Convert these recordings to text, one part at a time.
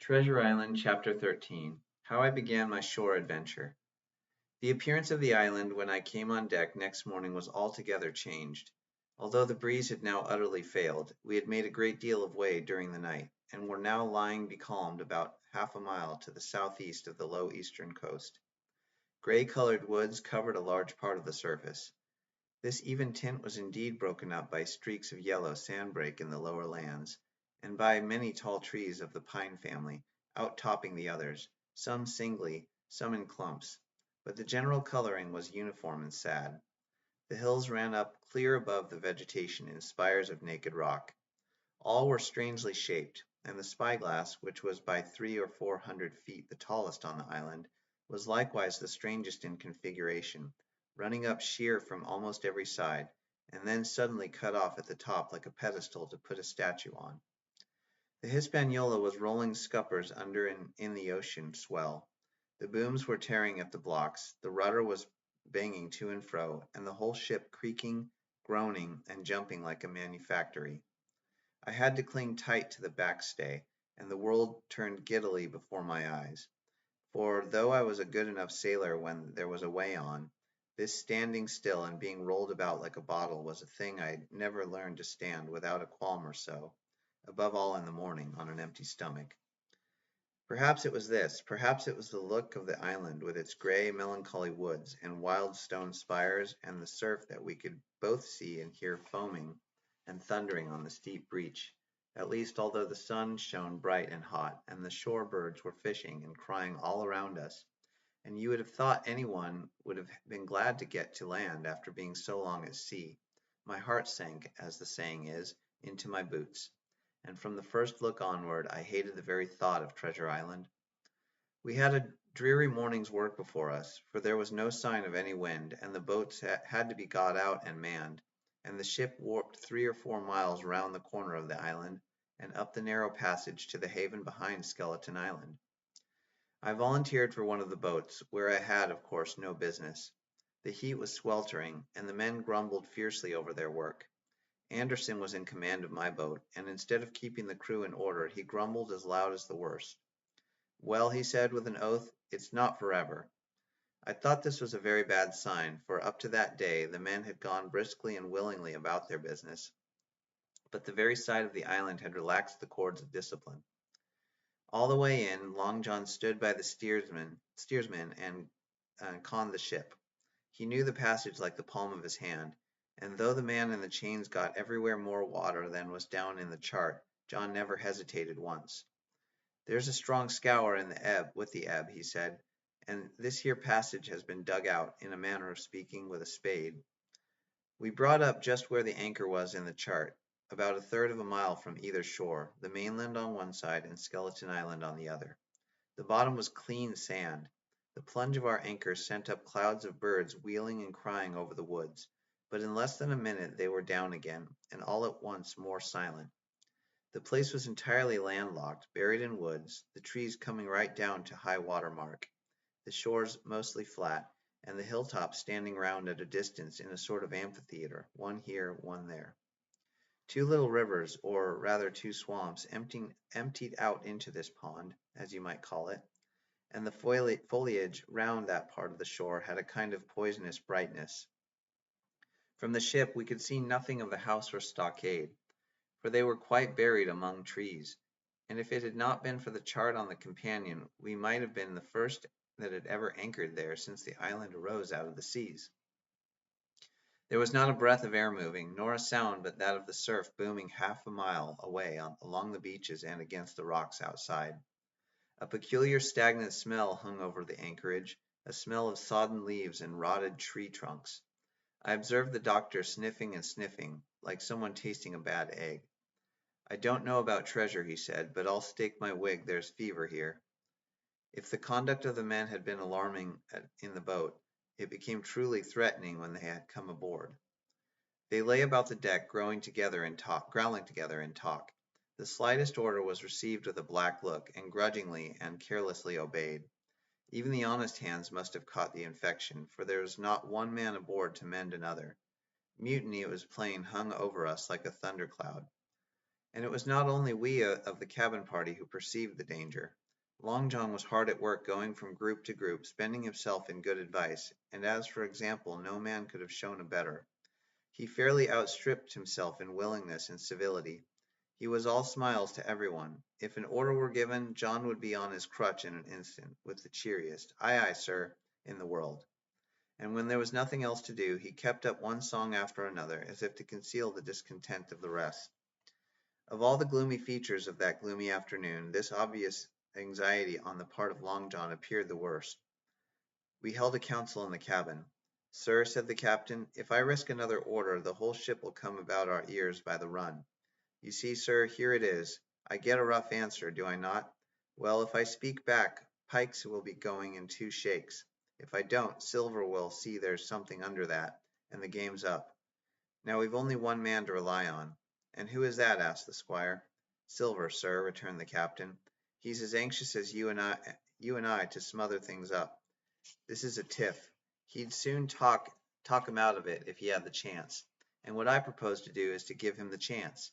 Treasure Island, Chapter 13. How I Began My Shore Adventure. The appearance of the island when I came on deck next morning was altogether changed. Although the breeze had now utterly failed, we had made a great deal of way during the night, and were now lying becalmed about half a mile to the southeast of the low eastern coast. Gray-colored woods covered a large part of the surface. This even tint was indeed broken up by streaks of yellow sandbreak in the lower lands, and by many tall trees of the pine family, outtopping the others, some singly, some in clumps, but the general coloring was uniform and sad. The hills ran up clear above the vegetation in spires of naked rock. All were strangely shaped, and the spyglass, which was by 300 or 400 feet the tallest on the island, was likewise the strangest in configuration, running up sheer from almost every side, and then suddenly cut off at the top like a pedestal to put a statue on. The Hispaniola was rolling scuppers under and in the ocean swell. The booms were tearing at the blocks, the rudder was banging to and fro, and the whole ship creaking, groaning, and jumping like a manufactory. I had to cling tight to the backstay, and the world turned giddily before my eyes. For though I was a good enough sailor when there was a way on, this standing still and being rolled about like a bottle was a thing I'd never learned to stand without a qualm or so, above all in the morning, on an empty stomach. Perhaps it was this, perhaps it was the look of the island with its gray, melancholy woods and wild stone spires, and the surf that we could both see and hear foaming and thundering on the steep beach, at least although the sun shone bright and hot, and the shore birds were fishing and crying all around us, and you would have thought anyone would have been glad to get to land after being so long at sea. My heart sank, as the saying is, into my boots, and from the first look onward I hated the very thought of Treasure Island. We had a dreary morning's work before us, for there was no sign of any wind, and the boats had to be got out and manned, and the ship warped 3 or 4 miles round the corner of the island, and up the narrow passage to the haven behind Skeleton Island. I volunteered for one of the boats, where I had, of course, no business. The heat was sweltering, and the men grumbled fiercely over their work. Anderson was in command of my boat, and instead of keeping the crew in order, he grumbled as loud as the worst. "Well," he said with an oath, "it's not forever." I thought this was a very bad sign, for up to that day the men had gone briskly and willingly about their business, but the very sight of the island had relaxed the cords of discipline. All the way in, Long John stood by the steersman and conned the ship. He knew the passage like the palm of his hand, and though the man in the chains got everywhere more water than was down in the chart, John never hesitated once. "There's a strong scour in the ebb with the ebb," he said, "and this here passage has been dug out, in a manner of speaking, with a spade." We brought up just where the anchor was in the chart, about a third of a mile from either shore, the mainland on one side and Skeleton Island on the other. The bottom was clean sand. The plunge of our anchor sent up clouds of birds wheeling and crying over the woods, but in less than a minute they were down again, and all at once more silent. The place was entirely landlocked, buried in woods, the trees coming right down to high water mark, the shores mostly flat, and the hilltops standing round at a distance in a sort of amphitheater, one here, one there. Two little rivers, or rather two swamps, emptied out into this pond, as you might call it, and the foliage round that part of the shore had a kind of poisonous brightness. From the ship we could see nothing of the house or stockade, for they were quite buried among trees, and if it had not been for the chart on the companion, we might have been the first that had ever anchored there since the island arose out of the seas. There was not a breath of air moving, nor a sound but that of the surf booming half a mile away along the beaches and against the rocks outside. A peculiar stagnant smell hung over the anchorage, a smell of sodden leaves and rotted tree trunks. I observed the doctor sniffing and sniffing, like someone tasting a bad egg. "I don't know about treasure," he said, "but I'll stake my wig there's fever here." If the conduct of the men had been alarming in the boat, it became truly threatening when they had come aboard. They lay about the deck, growling together in talk. The slightest order was received with a black look, and grudgingly and carelessly obeyed. Even the honest hands must have caught the infection, for there was not one man aboard to mend another. Mutiny, it was plain, hung over us like a thundercloud. And it was not only we of the cabin party who perceived the danger. Long John was hard at work going from group to group, spending himself in good advice, and as for example no man could have shown a better. He fairly outstripped himself in willingness and civility. He was all smiles to everyone. If an order were given, John would be on his crutch in an instant, with the cheeriest "Aye, aye, sir," in the world. And when there was nothing else to do, he kept up one song after another, as if to conceal the discontent of the rest. Of all the gloomy features of that gloomy afternoon, this obvious anxiety on the part of Long John appeared the worst. We held a council in the cabin. "Sir," said the captain, "if I risk another order, the whole ship will come about our ears by the run. You see, sir, here it is. I get a rough answer, do I not? Well, if I speak back, Pikes will be going in 2 shakes. If I don't, Silver will see there's something under that, and the game's up. Now we've only one man to rely on." "And who is that?" asked the squire. "Silver, sir," returned the captain. "He's as anxious as you and I to smother things up. This is a tiff. He'd soon talk 'em out of it if he had the chance. And what I propose to do is to give him the chance.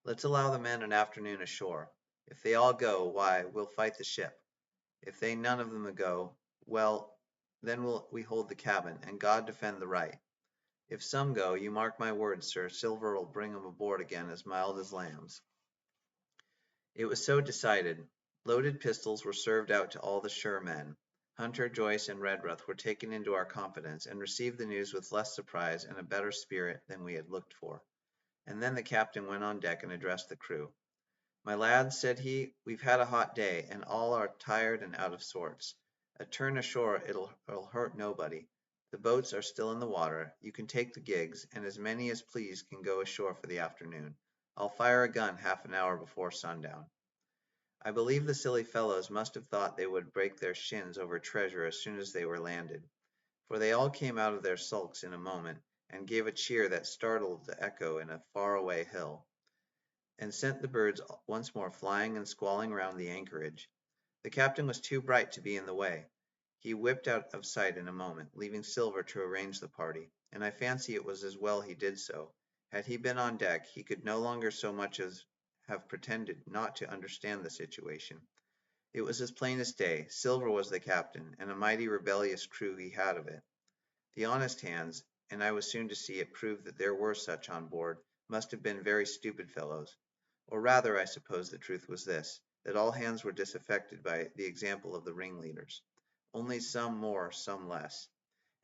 Let's allow the men an afternoon ashore. If they all go, why, we'll fight the ship. If they none of them go, well, then we hold the cabin, and God defend the right. If some go, you mark my words, sir, Silver'll bring 'em aboard again as mild as lambs." It was so decided. Loaded pistols were served out to all the sure men. Hunter, Joyce, and Redruth were taken into our confidence, and received the news with less surprise and a better spirit than we had looked for. And then the captain went on deck and addressed the crew. "My lads," said he, "we've had a hot day, and all are tired and out of sorts. A turn ashore it'll hurt nobody. The boats are still in the water. You can take the gigs, and as many as please can go ashore for the afternoon. I'll fire a gun half an hour before sundown." I believe the silly fellows must have thought they would break their shins over treasure as soon as they were landed, for they all came out of their sulks in a moment, and gave a cheer that startled the echo in a far-away hill, and sent the birds once more flying and squalling round the anchorage. The captain was too bright to be in the way. He whipped out of sight in a moment, leaving Silver to arrange the party, and I fancy it was as well he did so. Had he been on deck, he could no longer so much as have pretended not to understand the situation. It was as plain as day. Silver was the captain, and a mighty rebellious crew he had of it. The honest hands, and I was soon to see it proved that there were such on board, must have been very stupid fellows. Or rather, I suppose the truth was this, that all hands were disaffected by the example of the ringleaders. Only some more, some less.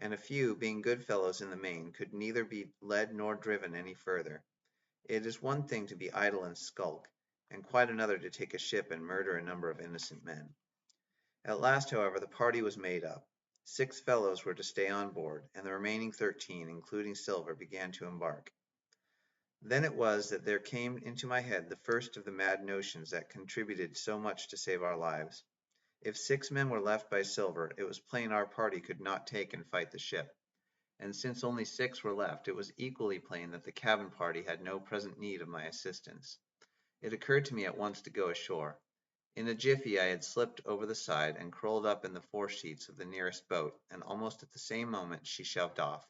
And a few, being good fellows in the main, could neither be led nor driven any further. It is one thing to be idle and skulk, and quite another to take a ship and murder a number of innocent men. At last, however, the party was made up. 6 fellows were to stay on board, and the remaining 13, including Silver, began to embark. Then it was that there came into my head the first of the mad notions that contributed so much to save our lives. If 6 men were left by Silver, it was plain our party could not take and fight the ship. And since only 6 were left, it was equally plain that the cabin party had no present need of my assistance. It occurred to me at once to go ashore. In a jiffy I had slipped over the side and crawled up in the foresheets of the nearest boat, and almost at the same moment she shoved off.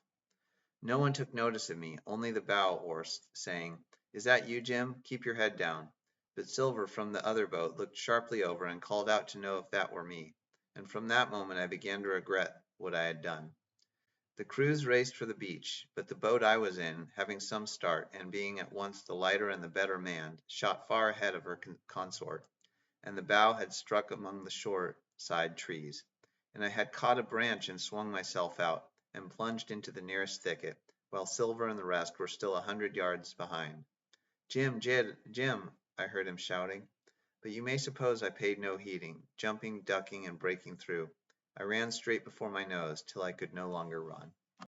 No one took notice of me, only the bow oars, saying, "Is that you, Jim? Keep your head down." But Silver from the other boat looked sharply over and called out to know if that were me, and from that moment I began to regret what I had done. The crews raced for the beach, but the boat I was in, having some start, and being at once the lighter and the better manned, shot far ahead of her consort, and the bow had struck among the shore-side trees, and I had caught a branch and swung myself out, and plunged into the nearest thicket, while Silver and the rest were still 100 yards behind. "Jim, Jim," I heard him shouting, but you may suppose I paid no heeding, jumping, ducking, and breaking through. I ran straight before my nose, till I could no longer run.